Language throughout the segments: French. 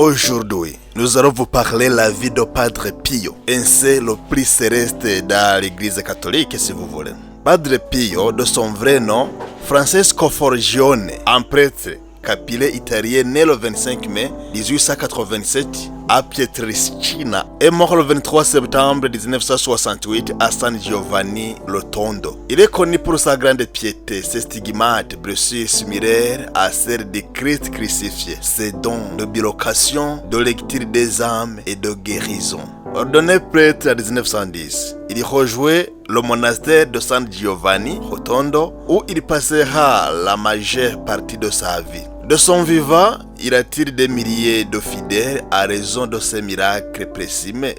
Aujourd'hui, nous allons vous parler de la vie de Padre Pio, ainsi le plus céleste dans l'église catholique si vous voulez. Padre Pio, de son vrai nom, Francesco Forgione, un prêtre capillaire italien né le 25 mai 1887 à Pietrelcina est mort le 23 septembre 1968 à San Giovanni Rotondo. Il est connu pour sa grande piété, ses stigmates, blessures similaires à celles de Christ crucifié, ses dons de bilocation, de lecture des âmes et de guérison. Ordonné prêtre en 1910, il rejoint le monastère de San Giovanni Rotondo où il passera la majeure partie de sa vie. De son vivant, il attire des milliers de fidèles à raison de ses miracles présumés,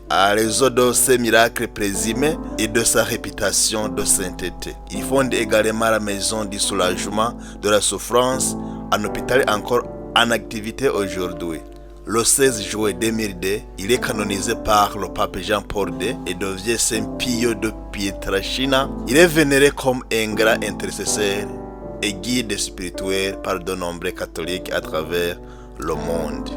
et de sa réputation de sainteté. Il fonde également la maison du soulagement de la souffrance, un hôpital encore en activité aujourd'hui. Le 16 juillet 2002, il est canonisé par le pape Jean-Paul II et devient Saint Pio de Pietrelcina. Il est vénéré comme un grand intercesseur et guide spirituel par de nombreux catholiques à travers le monde.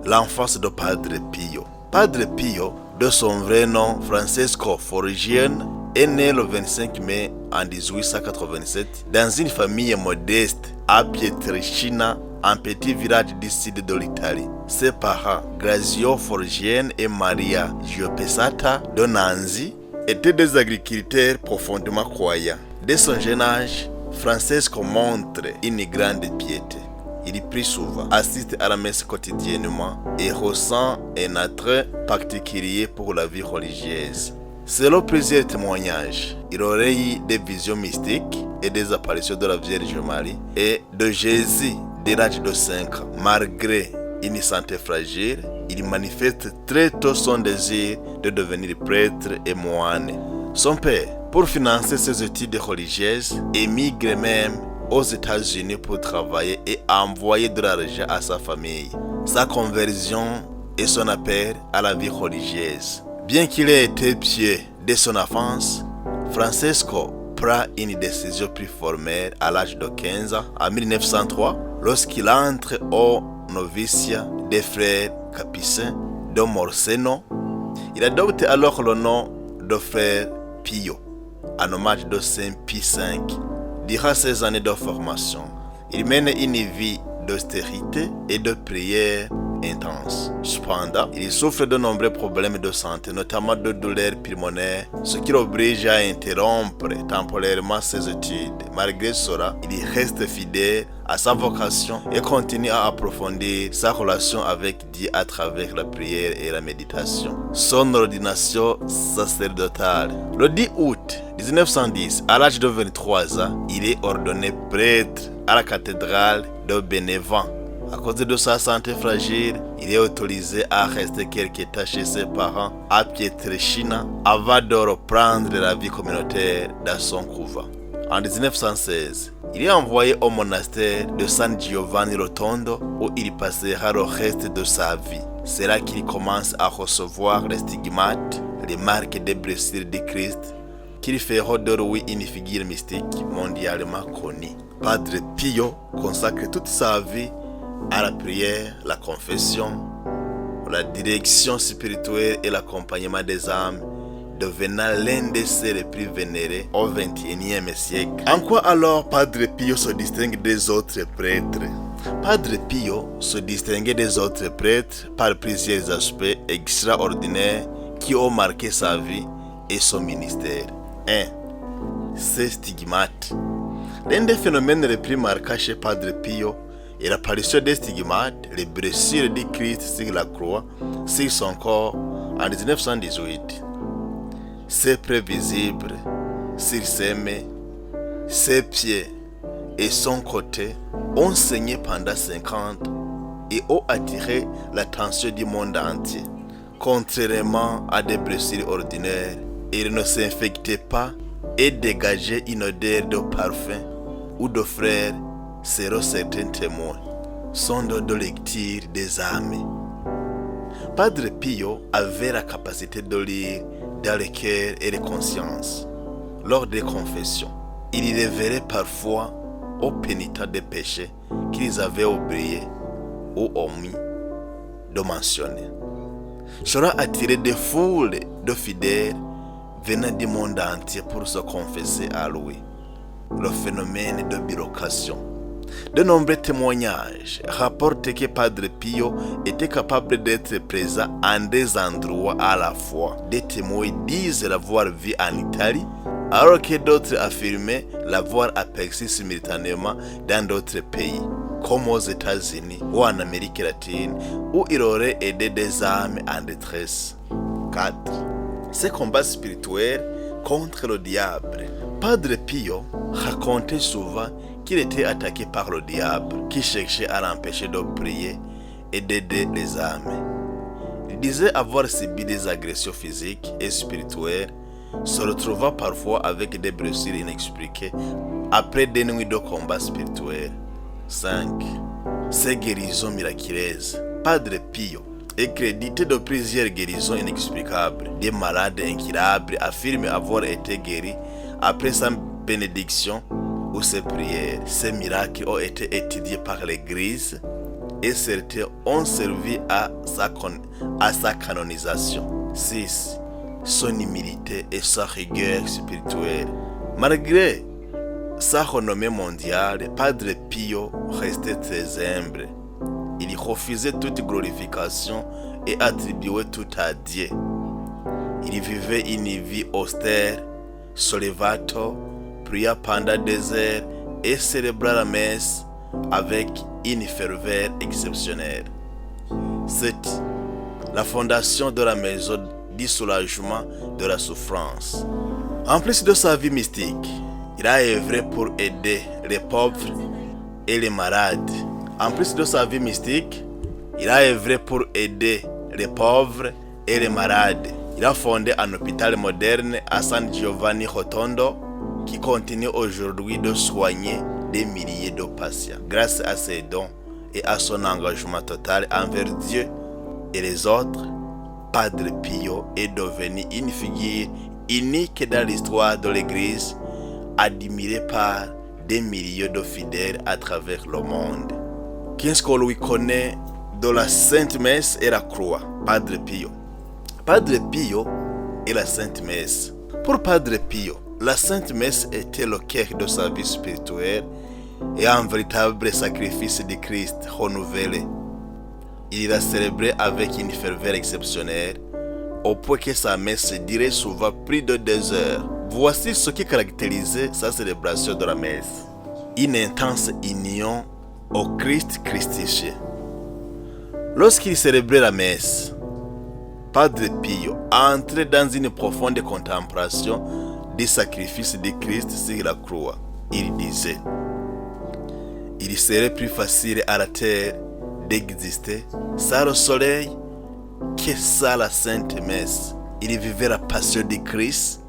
L'enfance de Padre Pio. Padre Pio, de son vrai nom Francesco Forgione, est né le 25 mai en 1887 dans une famille modeste à Pietrelcina, un petit village du sud de l'Italie. Ses parents, Grazio Forgione et Maria Giopesata de Nanzi, étaient des agriculteurs profondément croyants. Dès son jeune âge, Francesco montre une grande piété. Il prie souvent, assiste à la messe quotidiennement et ressent un attrait particulier pour la vie religieuse. Selon plusieurs témoignages, il aurait eu des visions mystiques et des apparitions de la Vierge Marie et de Jésus dès l'âge de 5 ans. Malgré une santé fragile, il manifeste très tôt son désir de devenir prêtre et moine. Son père, pour financer ses études religieuses, émigre même aux États-Unis pour travailler et envoyer de l'argent à sa famille. Sa conversion et son appel à la vie religieuse. Bien qu'il ait été pieux dès son enfance, Francesco prend une décision plus formelle à l'âge de 15 ans, en 1903, lorsqu'il entre au noviciat des frères capucins de Morseno. Il adopte alors le nom de frère Pio, en hommage de Saint Pie V. Durant ses années de formation, il mène une vie d'austérité et de prière intense. Cependant, il souffre de nombreux problèmes de santé, notamment de douleurs pulmonaires, ce qui l'oblige à interrompre temporairement ses études. Malgré cela, il reste fidèle à sa vocation et continue à approfondir sa relation avec Dieu à travers la prière et la méditation. Son ordination sacerdotale. Le 10 août 1910, à l'âge de 23 ans, il est ordonné prêtre à la cathédrale de Bénévent. À cause de sa santé fragile, il est autorisé à rester quelque temps chez ses parents à Pietrelcina avant de reprendre la vie communautaire dans son couvent. En 1916, il est envoyé au monastère de San Giovanni Rotondo où il passera le reste de sa vie. C'est là qu'il commence à recevoir les stigmates, les marques des blessures de Christ, qu'il fera de lui une figure mystique mondialement connue. Padre Pio consacre toute sa vie à la prière, la confession, la direction spirituelle et l'accompagnement des âmes, devenant l'un de ceux les plus vénérés au XXIe siècle. En quoi alors Padre Pio se distingue des autres prêtres? Padre Pio se distinguait des autres prêtres par plusieurs aspects extraordinaires qui ont marqué sa vie et son ministère. 1. Ses stigmates. L'un des phénomènes les plus marquants chez Padre Pio et l'apparition des stigmates, les blessures du Christ sur la croix, sur son corps en 1918. C'est prévisible sur ses mains, ses pieds et son côté ont saigné pendant 50 et ont attiré l'attention du monde entier. Contrairement à des blessures ordinaires, il ne s'infectait pas et dégageait une odeur de parfum ou de frères selon certains témoins. Son don de lecture des âmes. Padre Pio avait la capacité de lire dans le cœur et les consciences. Lors des confessions, il révélait parfois aux pénitents des péchés qu'ils avaient oubliés ou omis de mentionner. Sera attiré des foules de fidèles venant du monde entier pour se confesser à lui. Le phénomène de bilocation. De nombreux témoignages rapportent que Padre Pio était capable d'être présent en des endroits à la fois. Des témoins disent l'avoir vu en Italie, alors que d'autres affirmaient l'avoir aperçu simultanément dans d'autres pays, comme aux États-Unis ou en Amérique latine, où il aurait aidé des âmes en détresse. 4. Ces combats spirituels contre le diable. Padre Pio racontait souvent qu'il était attaqué par le diable qui cherchait à l'empêcher de prier et d'aider les âmes. Il disait avoir subi des agressions physiques et spirituelles, se retrouvant parfois avec des blessures inexpliquées après des nuits de combat spirituels. 5. Ces guérisons miraculeuses. Padre Pio est crédité de plusieurs guérisons inexplicables. Des malades incurables affirment avoir été guéris après sa bénédiction ou ses prières. Ces miracles ont été étudiés par l'Église et certains ont servi à sa canonisation. 6. Son humilité et sa rigueur spirituelle. Malgré sa renommée mondiale, Padre Pio restait très humble. Il refusait toute glorification et attribuait tout à Dieu. Il vivait une vie austère, solevato, pria pendant des heures et célébra la messe avec une ferveur exceptionnelle. 7. La fondation de la maison du soulagement de la souffrance. En plus de sa vie mystique, il a œuvré pour aider les pauvres et les malades. En plus de sa vie mystique, il a œuvré pour aider les pauvres et les malades. Il a fondé un hôpital moderne à San Giovanni Rotondo qui continue aujourd'hui de soigner des milliers de patients. Grâce à ses dons et à son engagement total envers Dieu et les autres, Padre Pio est devenu une figure unique dans l'histoire de l'Église, admirée par des milliers de fidèles à travers le monde. Qu'est-ce qu'on lui connaît de la Sainte Messe et la Croix? Padre Pio. Padre Pio et la Sainte Messe. Pour Padre Pio, la Sainte Messe était le cœur de sa vie spirituelle et un véritable sacrifice de Christ renouvelé. Il l'a célébré avec une ferveur exceptionnelle, au point que sa messe durait souvent plus de 2 heures. Voici ce qui caractérisait sa célébration de la messe. Une intense union au Christ christifié. Lorsqu'il célébrait la messe, Padre Pio entrait dans une profonde contemplation du sacrifice de Christ sur la croix. Il disait: il serait plus facile à la terre d'exister sans le soleil que sans la Sainte Messe. Il vivait la passion de Christ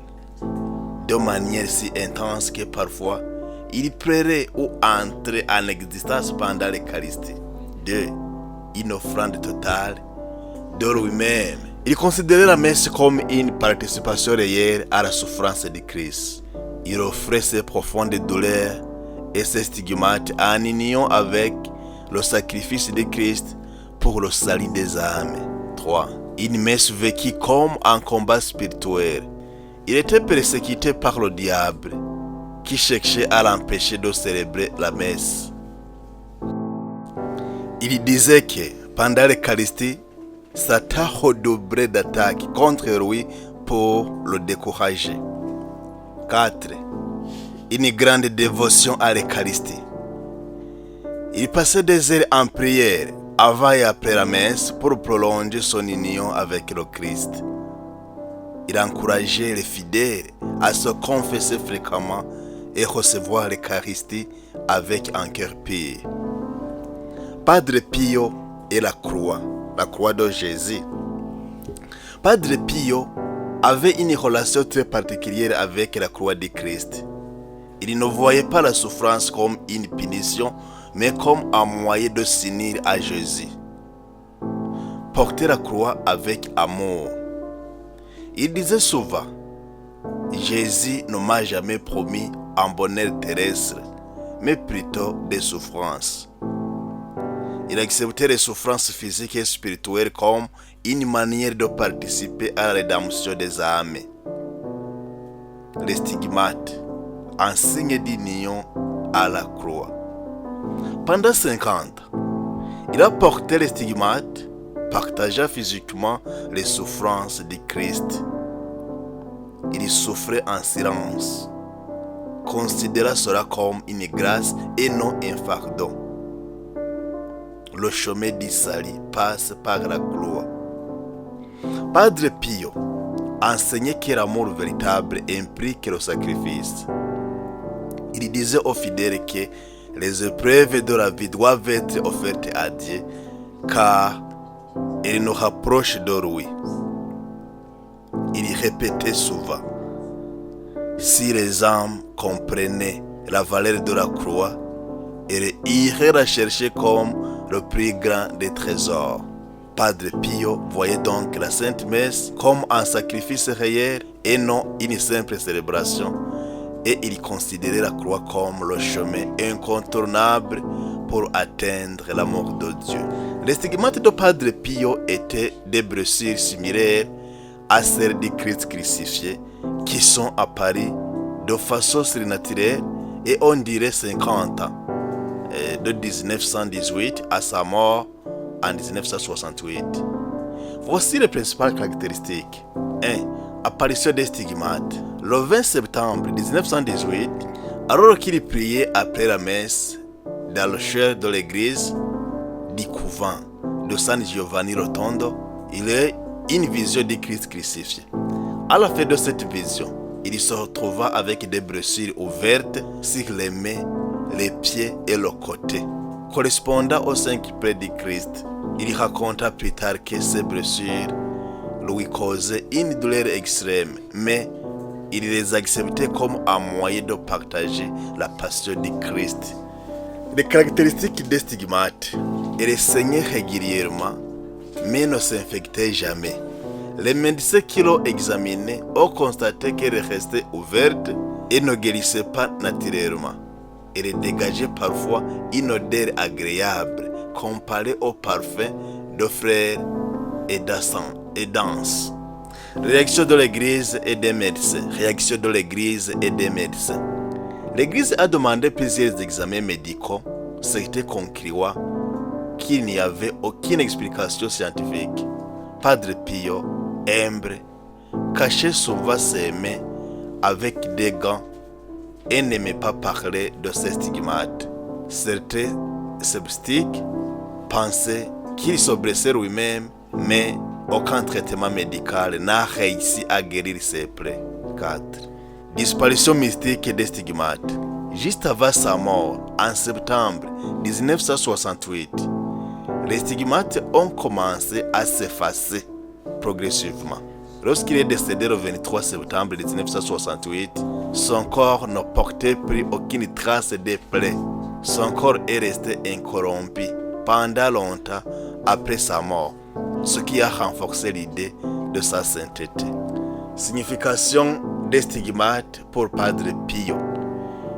de manière si intense que parfois il pleurait ou entrait en existence pendant l'Eucharistie. 2. Une offrande totale de lui-même. Il considérait la messe comme une participation réelle à la souffrance de Christ. Il offrait ses profondes douleurs et ses stigmates en union avec le sacrifice de Christ pour le salut des âmes. 3. Une messe vécue comme un combat spirituel. Il était persécuté par le diable, qui cherchait à l'empêcher de célébrer la messe. Il disait que pendant l'Eucharistie, Satan redoublait d'attaques contre lui pour le décourager. 4. Une grande dévotion à l'Eucharistie. Il passait des heures en prière avant et après la messe pour prolonger son union avec le Christ. Il encourageait les fidèles à se confesser fréquemment et recevoir l'Eucharistie avec un cœur pur. Padre Pio et la croix de Jésus. Padre Pio avait une relation très particulière avec la croix de Christ. Il ne voyait pas la souffrance comme une punition, mais comme un moyen de s'unir à Jésus. Porter la croix avec amour. Il disait souvent: Jésus ne m'a jamais promis un bonheur terrestre, mais plutôt des souffrances. Il acceptait les souffrances physiques et spirituelles comme une manière de participer à la rédemption des âmes. Les stigmates, en signe d'union à la croix. Pendant 50 ans, il a porté les stigmates, partagea physiquement les souffrances du Christ. Il souffrait en silence, considéra cela comme une grâce et non un fardeau. Le chemin du salut passe par la croix. Padre Pio enseignait que l'amour véritable implique le sacrifice. Il disait aux fidèles que les épreuves de la vie doivent être offertes à Dieu car elles nous rapprochent de lui. Il répétait souvent: si les âmes comprenaient la valeur de la croix, elles iraient la chercher comme le plus grand des trésors. Padre Pio voyait donc la Sainte Messe comme un sacrifice réel et non une simple célébration, et il considérait la croix comme le chemin incontournable pour atteindre l'amour de Dieu. Les stigmates de Padre Pio étaient des blessures similaires à celles du Christ crucifié qui sont apparues de façon surnaturelle et on dirait 50 ans, de 1918 à sa mort en 1968. Voici les principales caractéristiques. 1. Apparition des stigmates. Le 20 septembre 1918, alors qu'il priait après la messe dans le chœur de l'église du couvent de San Giovanni Rotondo, il eut une vision du Christ crucifié. À la fin de cette vision, il se retrouva avec des blessures ouvertes sur les mains, les pieds et le côté, correspondant aux 5 plaies du Christ. Il raconta plus tard que ces blessures lui causaient une douleur extrême, mais il les acceptait comme un moyen de partager la passion du Christ. Les caractéristiques des stigmates: elles saignaient régulièrement, mais ne s'infectaient jamais. Les médecins qui l'ont examiné ont constaté qu'elle restait ouverte et ne guérissait pas naturellement. Elle dégageait parfois une odeur agréable comparée au parfum de fleurs et d'encens. Réaction de l'Église et des médecins. Réaction de l'Église et des médecins. L'Église a demandé plusieurs examens médicaux. C'était concluant qu'il n'y avait aucune explication scientifique. Padre Pio, humble, cachait souvent ses mains avec des gants et n'aimait pas parler de ses stigmates. Certains sceptiques pensaient qu'il se blessait lui-même, mais aucun traitement médical n'a réussi à guérir ses plaies. 4. Disparition mystique des stigmates. Juste avant sa mort, en septembre 1968, les stigmates ont commencé à s'effacer progressivement. Lorsqu'il est décédé le 23 septembre 1968, son corps ne portait plus aucune trace des plaies. Son corps est resté incorrompu pendant longtemps après sa mort, ce qui a renforcé l'idée de sa sainteté. Signification des stigmates pour Padre Pio.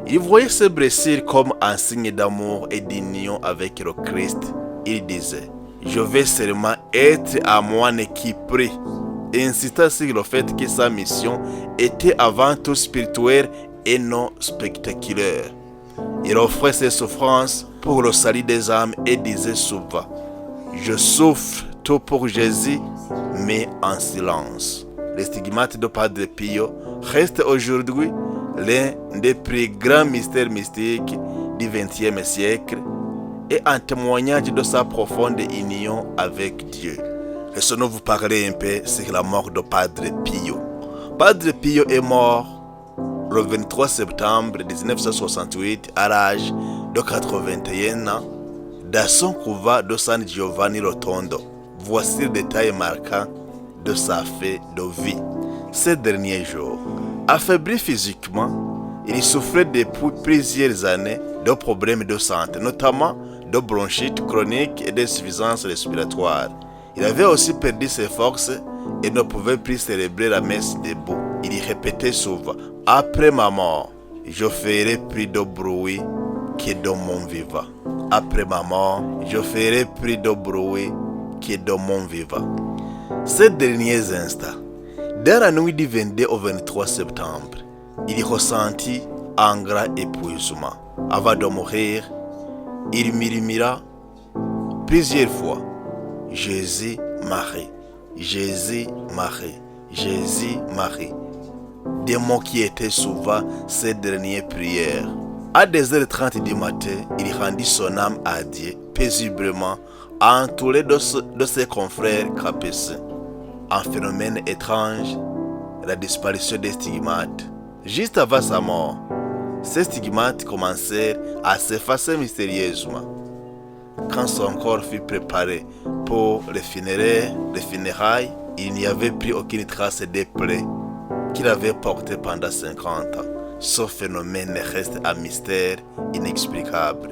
Il voyait ces blessures comme un signe d'amour et d'union avec le Christ. Il disait: je vais seulement être un moine qui prie, et insista sur le fait que sa mission était avant tout spirituelle et non spectaculaire. Il offrait ses souffrances pour le salut des âmes et disait souvent: je souffre tout pour Jésus, mais en silence. Les stigmates de Padre Pio restent aujourd'hui l'un des plus grands mystères mystiques du XXe siècle et un témoignage de sa profonde union avec Dieu. Laissons-nous vous parler un peu sur la mort de Padre Pio. Padre Pio est mort le 23 septembre 1968 à l'âge de 81 ans dans son couvent de San Giovanni Rotondo. Voici le détail marquant de sa fin de vie. Ces derniers jours, affaibli physiquement, il souffrait depuis plusieurs années de problèmes de santé, notamment de bronchite chronique et d'insuffisance respiratoire. Il avait aussi perdu ses forces et ne pouvait plus célébrer la messe debout. Il y répétait souvent: après ma mort, je ferai plus de bruit que de mon vivant. après ma mort, je ferai plus de bruit que de mon vivant. Ces derniers instants, dans la nuit du 22 au 23 septembre, il ressentit un grand épuisement. Avant de mourir, il murmura plusieurs fois « Jésus, Marie, Jésus, Marie, Jésus, Marie ». Des mots qui étaient souvent ses dernières prières. À 2h30 du matin, il rendit son âme à Dieu paisiblement, entouré de ses confrères capucins. Un phénomène étrange, la disparition des stigmates. Juste avant sa mort, ces stigmates commencèrent à s'effacer mystérieusement. Quand son corps fut préparé pour les funérailles, il n'y avait plus aucune trace des plaies qu'il avait portées pendant 50 ans. Ce phénomène reste un mystère inexplicable.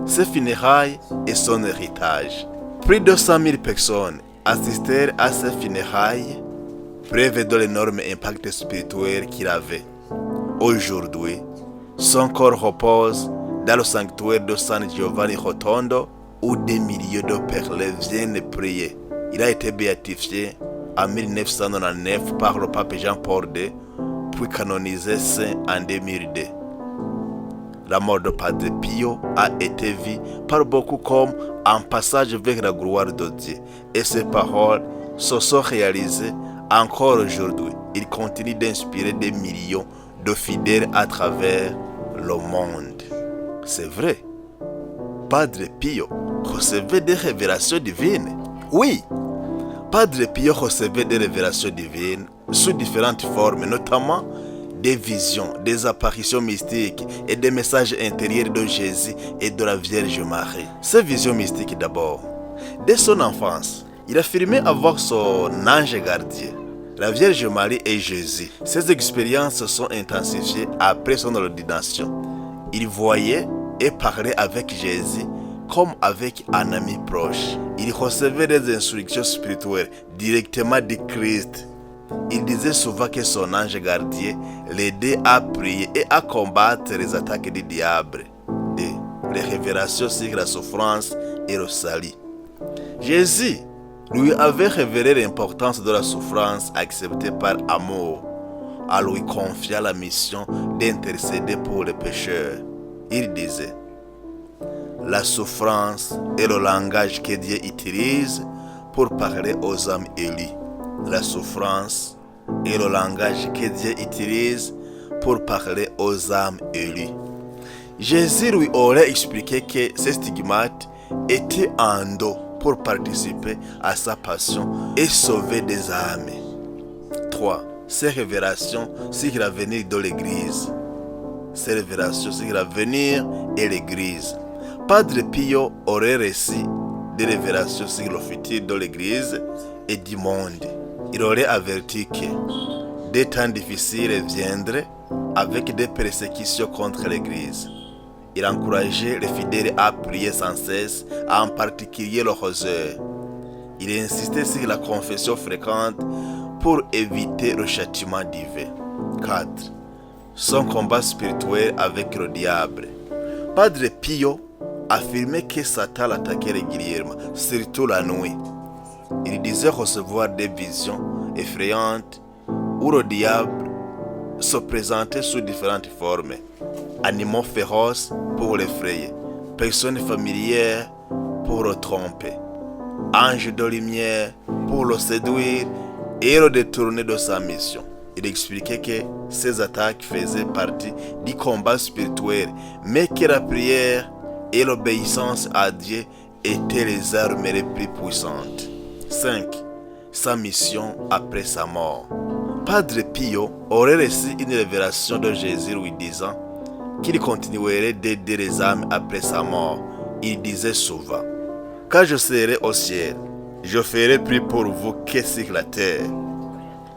Ses funérailles et son héritage. Plus de 100 000 personnes assistèrent à ces funérailles, preuve de l'énorme impact spirituel qu'il avait. Aujourd'hui, son corps repose dans le sanctuaire de San Giovanni Rotondo, où des milliers de pèlerins viennent prier. Il a été béatifié en 1999 par le pape Jean-Paul II, puis canonisé saint en 2002. La mort de Padre Pio a été vue par beaucoup comme un passage vers la gloire de Dieu, et ses paroles se sont réalisées encore aujourd'hui. Il continue d'inspirer des millions de fidèles à travers le monde. C'est vrai, Padre Pio recevait des révélations divines. Oui, Padre Pio recevait des révélations divines sous différentes formes, notamment des visions, des apparitions mystiques et des messages intérieurs de Jésus et de la Vierge Marie. Ces visions mystiques d'abord. Dès son enfance, il affirmait avoir son ange gardien, la Vierge Marie et Jésus. Ces expériences se sont intensifiées après son ordination. Il voyait et parlait avec Jésus comme avec un ami proche. Il recevait des instructions spirituelles directement de Christ. Il disait souvent que son ange gardien l'aidait à prier et à combattre les attaques du diable. Les révélations sur la souffrance et le salut. Jésus lui avait révélé l'importance de la souffrance acceptée par amour, en lui confiant la mission d'intercéder pour les pécheurs. Il disait: la souffrance est le langage que Dieu utilise pour parler aux âmes élues. La souffrance est le langage que Dieu utilise pour parler aux âmes élues. Jésus lui aurait expliqué que ces stigmates étaient en dos pour participer à sa passion et sauver des âmes. 3. Ces révélations sur l'avenir de l'Église. Ces révélations sur l'avenir et l'Église. Padre Pio aurait reçu des révélations sur le futur de l'Église et du monde. Il aurait averti que des temps difficiles viendraient avec des persécutions contre l'Église. Il encourageait les fidèles à prier sans cesse, en particulier le rosaire. Il insistait sur la confession fréquente pour éviter le châtiment divin. 4. Son combat spirituel avec le diable. Padre Pio affirmait que Satan l'attaquait régulièrement, surtout la nuit. Il disait recevoir des visions effrayantes où le diable se présentait sous différentes formes. Animaux féroces pour l'effrayer, personnes familières pour le tromper, anges de lumière pour le séduire et le détourner de sa mission. Il expliquait que ces attaques faisaient partie du combat spirituel, mais que la prière et l'obéissance à Dieu étaient les armes les plus puissantes. 5. Sa mission après sa mort. Padre Pio aurait reçu une révélation de Jésus lui disant qu'il continuerait d'aider les âmes après sa mort. Il disait souvent: quand je serai au ciel, je ferai plus pour vous que sur la terre.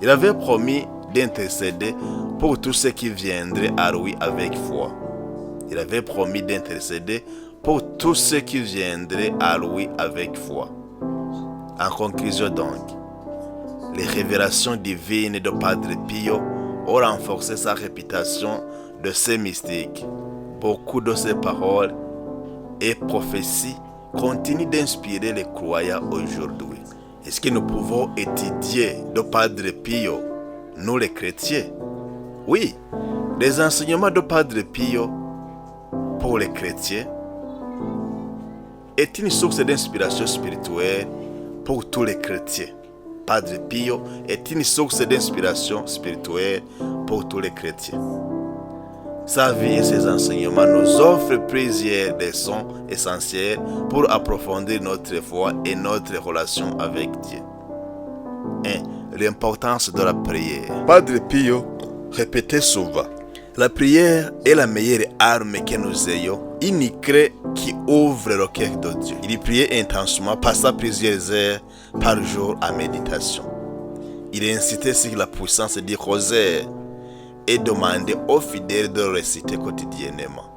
Il avait promis d'intercéder pour tous ceux qui viendraient à lui avec foi. Il avait promis d'intercéder pour tous ceux qui viendraient à lui avec foi. En conclusion donc, les révélations divines de Padre Pio ont renforcé sa réputation de saint mystique. Beaucoup de ses paroles et prophéties continuent d'inspirer les croyants aujourd'hui. Est-ce que nous pouvons étudier de Padre Pio, nous les chrétiens? Oui, les enseignements de Padre Pio pour les chrétiens est une source d'inspiration spirituelle pour tous les chrétiens. Padre Pio est une source d'inspiration spirituelle pour tous les chrétiens. Sa vie et ses enseignements nous offrent plusieurs leçons essentielles pour approfondir notre foi et notre relation avec Dieu. 1. L'importance de la prière. Padre Pio répétait souvent: la prière est la meilleure arme que nous ayons, une clé qui ouvre le cœur de Dieu. Il priait intensément, passant plusieurs heures par jour en méditation. Il incitait sur la puissance du rosaire et demandait aux fidèles de le réciter quotidiennement.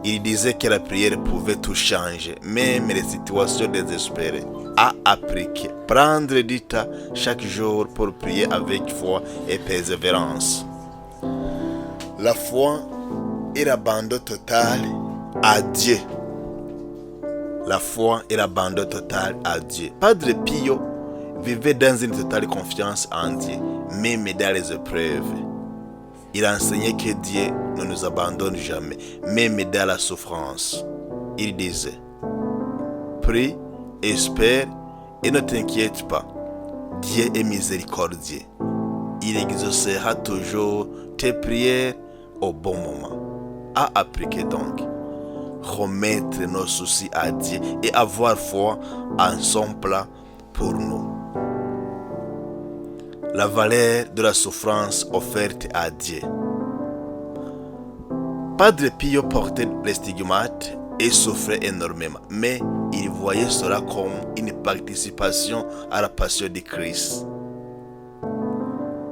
Il disait que la prière pouvait tout changer, même les situations désespérées. À appliquer, prendre du temps chaque jour pour prier avec foi et persévérance. La foi est l'abandon total à Dieu. La foi est l'abandon total à Dieu. Padre Pio vivait dans une totale confiance en Dieu, même dans les épreuves. Il enseignait que Dieu ne nous abandonne jamais, même dans la souffrance. Il disait: prie, espère et ne t'inquiète pas. Dieu est miséricordieux. Il exaucera toujours tes prières au bon moment. À appliquer donc, remettre nos soucis à Dieu et avoir foi en son plan pour nous. La valeur de la souffrance offerte à Dieu. Padre Pio portait les stigmates et souffrait énormément, mais il voyait cela comme une participation à la passion de Christ.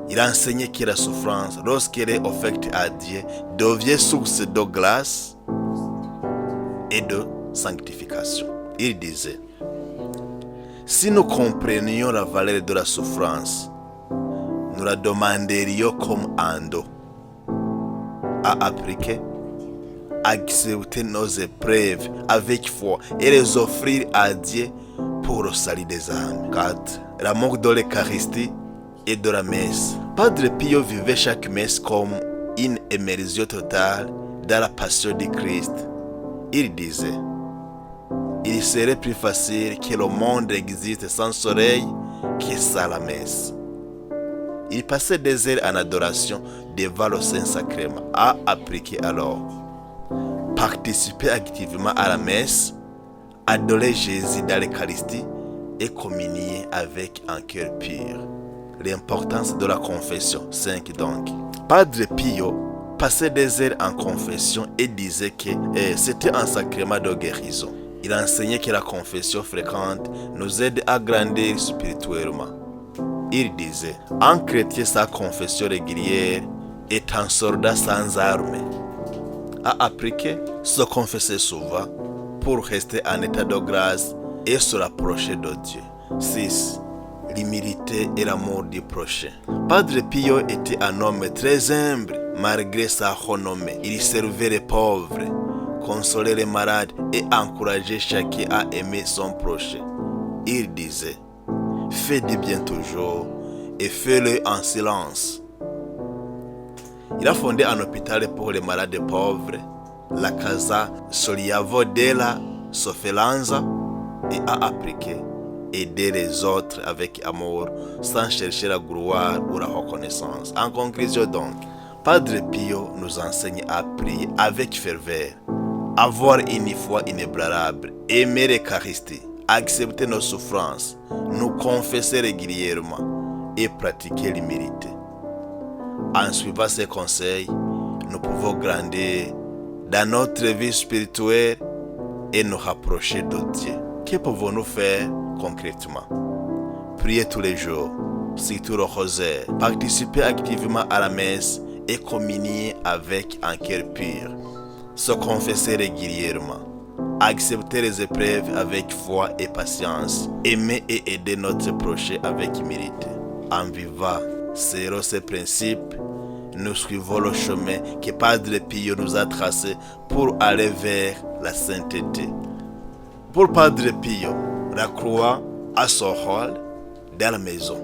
Il enseignait que la souffrance, lorsqu'elle est offerte à Dieu, devient source de grâce et de sanctification. Il disait: si nous comprenions la valeur de la souffrance, nous la demanderions comme un don. À appliquer, accepter nos épreuves avec foi et les offrir à Dieu pour le salut des âmes. 4. L'amour de l'Eucharistie et de la messe. Padre Pio vivait chaque messe comme une immersion totale dans la passion de Christ. Il disait: il serait plus facile que le monde existe sans soleil que sans la messe. Il passait des heures en adoration devant le Saint-Sacrement. À appliquer alors, participer activement à la messe, adorer Jésus dans l'Eucharistie et communier avec un cœur pur. L'importance de la confession. 5 donc. Padre Pio passait des heures en confession et disait que c'était un sacrement de guérison. Il enseignait que la confession fréquente nous aide à grandir spirituellement. Il disait: un chrétien sans confession régulière est un soldat sans armes. À appliquer, se confesser souvent pour rester en état de grâce et se rapprocher de Dieu. 6. L'humilité et l'amour du prochain. Padre Pio était un homme très humble malgré sa renommée. Il servait les pauvres, consolait les malades et encourageait chacun à aimer son prochain. Il disait: fais du bien toujours et fais-le en silence. Il a fondé un hôpital pour les malades pauvres, la Casa Soliavo della Sofferenza, et a appliqué aider les autres avec amour sans chercher la gloire ou la reconnaissance. En conclusion donc, Padre Pio nous enseigne à prier avec ferveur, avoir une foi inébranlable, aimer l'Eucharistie, accepter nos souffrances, nous confesser régulièrement et pratiquer l'humilité. En suivant ces conseils, nous pouvons grandir dans notre vie spirituelle et nous rapprocher de Dieu. Que pouvons-nous faire concrètement? Prier tous les jours, surtout le rosaire, participer activement à la messe et communier avec un cœur pur, se confesser régulièrement, accepter les épreuves avec foi et patience, aimer et aider notre prochain avec humilité. En vivant selon ces principes, nous suivons le chemin que Padre Pio nous a tracé pour aller vers la sainteté. Pour Padre Pio, la croix a son rôle dans la maison.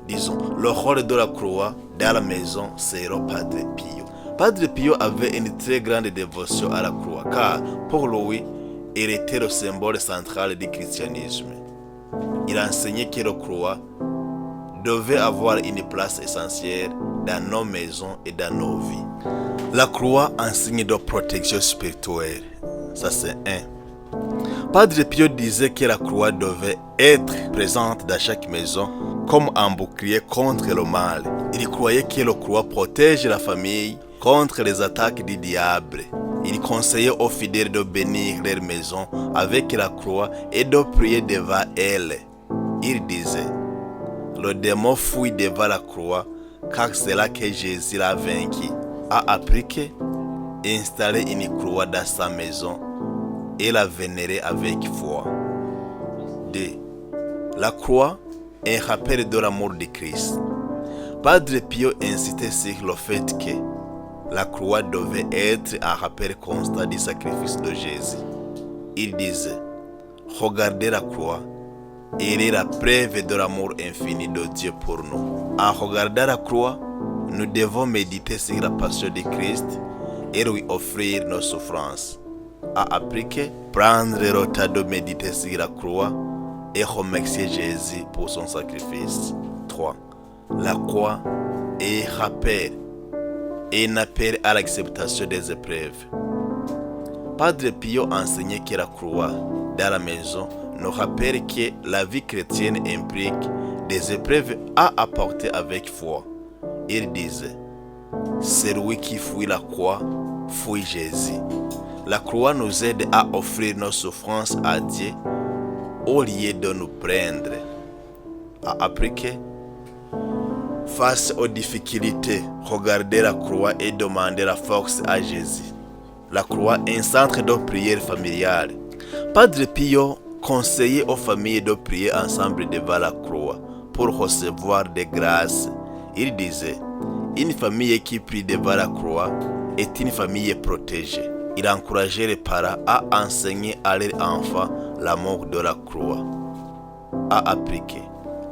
Disons, le rôle de la croix dans la maison, c'est le Padre Pio. Padre Pio avait une très grande dévotion à la croix, car pour lui, il était le symbole central du christianisme. Il enseignait que la croix devait avoir une place essentielle dans nos maisons et dans nos vies. La croix enseigne de protection spirituelle. Ça, c'est un. Padre Pio disait que la croix devait être présente dans chaque maison comme un bouclier contre le mal. Il croyait que la croix protège la famille contre les attaques du diable. Il conseillait aux fidèles de bénir leur maison avec la croix et de prier devant elle. Il disait, le démon fuit devant la croix car c'est là que Jésus l'a vaincu. A appris installer une croix dans sa maison et la vénérer avec foi. 2. La croix est un rappel de l'amour de Christ. Padre Pio insistait sur le fait que la croix devait être un rappel constant du sacrifice de Jésus. Il disait, regardez la croix, elle est la preuve de l'amour infini de Dieu pour nous. En regardant la croix, nous devons méditer sur la passion de Christ et lui offrir nos souffrances. A appris que prendre le temps de méditer sur la croix et remercier Jésus pour son sacrifice. 3. La croix est un rappel et un appel à l'acceptation des épreuves. Padre Pio enseignait que la croix dans la maison nous rappelle que la vie chrétienne implique des épreuves à apporter avec foi. Il disait, celui qui fuit la croix fuit Jésus. La croix nous aide à offrir nos souffrances à Dieu au lieu de nous prendre. A appris que face aux difficultés, regarder la croix et demander la force à Jésus. La croix est un centre de prière familiale. Padre Pio conseillait aux familles de prier ensemble devant la croix pour recevoir des grâces. Il disait, une famille qui prie devant la croix est une famille protégée. Il encourageait les parents à enseigner à leurs enfants l'amour de la croix. A appliquer.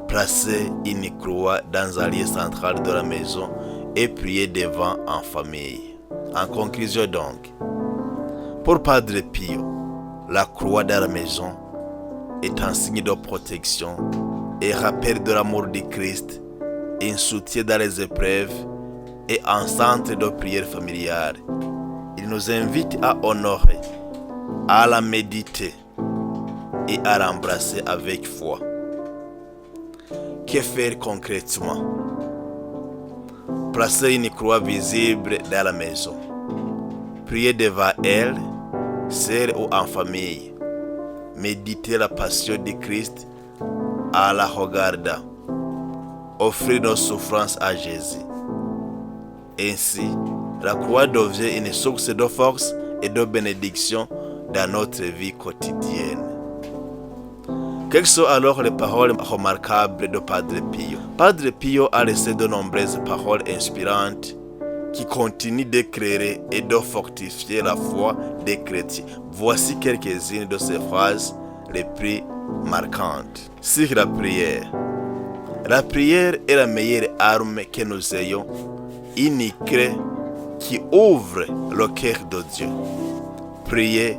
Placer une croix dans un lieu central de la maison et prier devant en famille. En conclusion donc, pour Padre Pio, la croix dans la maison est un signe de protection et rappel de l'amour de Christ, un soutien dans les épreuves et un centre de prière familiale. Il nous invite à honorer, à la méditer et à l'embrasser avec foi. Que faire concrètement? Placer une croix visible dans la maison. Prier devant elle, seul ou en famille. Méditer la passion de Christ en la regardant. Offrir nos souffrances à Jésus. Ainsi, la croix devient une source de force et de bénédiction dans notre vie quotidienne. Quelles sont alors les paroles remarquables de Padre Pio? Padre Pio a laissé de nombreuses paroles inspirantes qui continuent d'éclairer et de fortifier la foi des chrétiens. Voici quelques-unes de ces phrases les plus marquantes. Sur la prière. La prière est la meilleure arme que nous ayons, une clé qui ouvre le cœur de Dieu. Priez,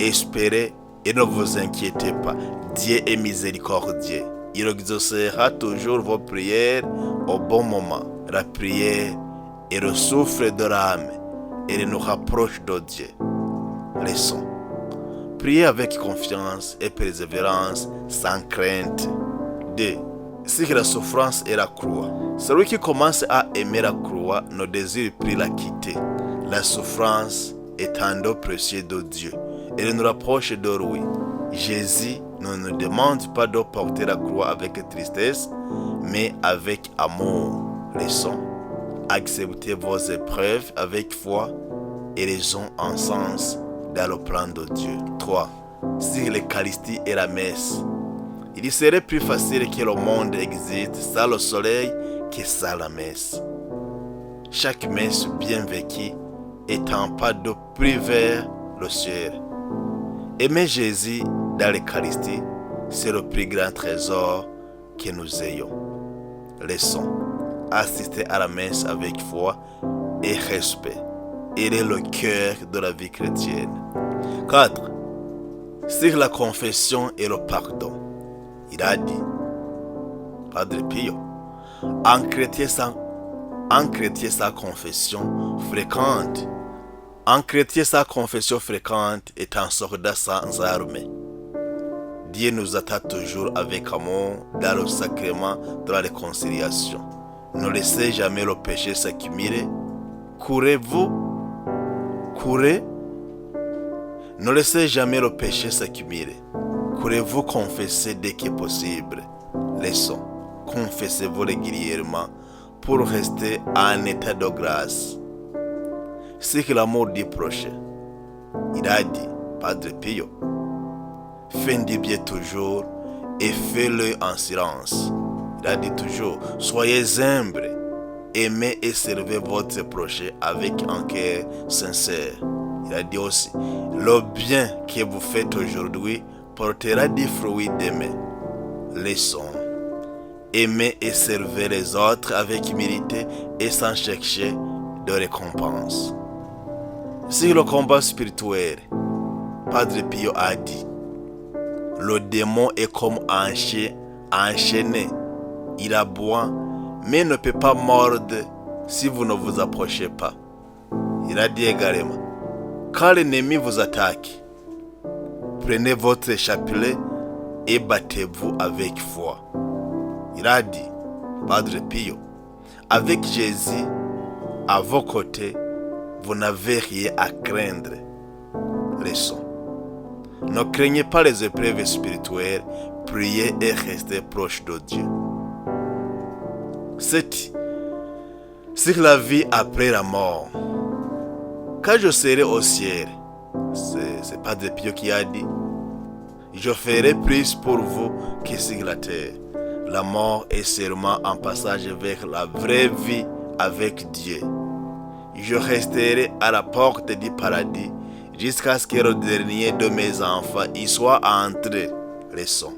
espérez et ne vous inquiétez pas. Dieu est miséricordieux. Il exaucera toujours vos prières au bon moment. La prière est le souffle de l'âme. Elle nous rapproche de Dieu. Leçon. Priez avec confiance et persévérance, sans crainte. 2. Sur la souffrance et la croix. Celui qui commence à aimer la croix ne désire plus la quitter. La souffrance est un don précieux de Dieu. Elle nous rapproche de lui. Jésus ne nous demande pas de porter la croix avec tristesse, mais avec amour. Leçon. Acceptez vos épreuves avec foi et les ont en sens dans le plan de Dieu. 3. Sur l'Eucharistie et la messe. Il serait plus facile que le monde existe sans le soleil que sans la messe. chaque messe bien vécue est un pas de plus vers le ciel. Aimer Jésus dans l'Eucharistie, c'est le plus grand trésor que nous ayons. Leçon. Assister à la messe avec foi et respect. Il est le cœur de la vie chrétienne. 4. Sur la confession et le pardon. Il a dit, Padre Pio, en chrétien sa confession fréquente. En chrétien sa confession fréquente est un soldat sans armes. Dieu nous attend toujours avec amour dans le sacrement de la réconciliation. Ne laissez jamais le péché s'accumuler. Courez. Ne laissez jamais le péché s'accumuler. Courez-vous confesser dès que possible. Leçon. Confessez-vous régulièrement pour rester en état de grâce. C'est que l'amour du prochain. Il a dit, Padre Pio, faites du bien toujours et faites-le en silence. Il a dit toujours, soyez humbles, aimez et servez votre prochain avec un cœur sincère. Il a dit aussi, le bien que vous faites aujourd'hui portera des fruits demain. Leçon. Aimez et servez les autres avec humilité et sans chercher de récompense. Sur le combat spirituel, Padre Pio a dit, le démon est comme un chien enchaîné. Il aboie, mais ne peut pas mordre si vous ne vous approchez pas. Il a dit également, quand l'ennemi vous attaque, prenez votre chapelet et battez-vous avec foi. Il a dit, Padre Pio, avec Jésus à vos côtés, vous n'avez rien à craindre. Leçon. Ne craignez pas les épreuves spirituelles, priez et restez proche de Dieu. 7. Sur la vie après la mort. Quand je serai au ciel, c'est Padre Pio qui a dit, je ferai plus pour vous que sur la terre. La mort est seulement un passage vers la vraie vie avec Dieu. Je resterai à la porte du paradis jusqu'à ce que le dernier de mes enfants y soit entré. Leçon.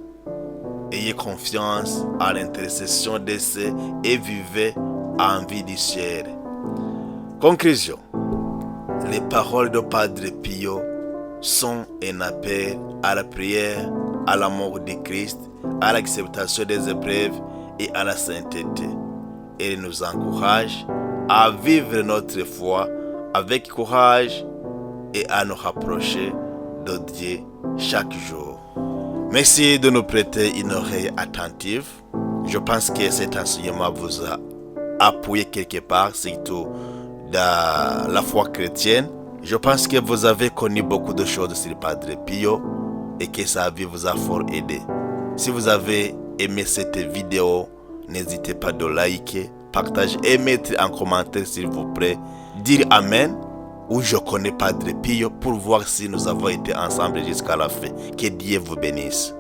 Ayez confiance à l'intercession de ceux et vivez en vie du ciel. Conclusion. Les paroles de Padre Pio sont un appel à la prière, à l'amour de Christ, à l'acceptation des épreuves et à la sainteté. Elle nous encourage à vivre notre foi avec courage et à nous rapprocher de Dieu chaque jour. Merci de nous prêter une oreille attentive. Je pense que cet enseignement vous a appuyé quelque part, surtout dans la foi chrétienne. Je pense que vous avez connu beaucoup de choses sur Padre Pio et que sa vie vous a fort aidé. Si vous avez aimé cette vidéo, n'hésitez pas de liker, partager et mettre en commentaire s'il vous plaît, dire Amen ou je connais Padre Pio pour voir si nous avons été ensemble jusqu'à la fin. Que Dieu vous bénisse.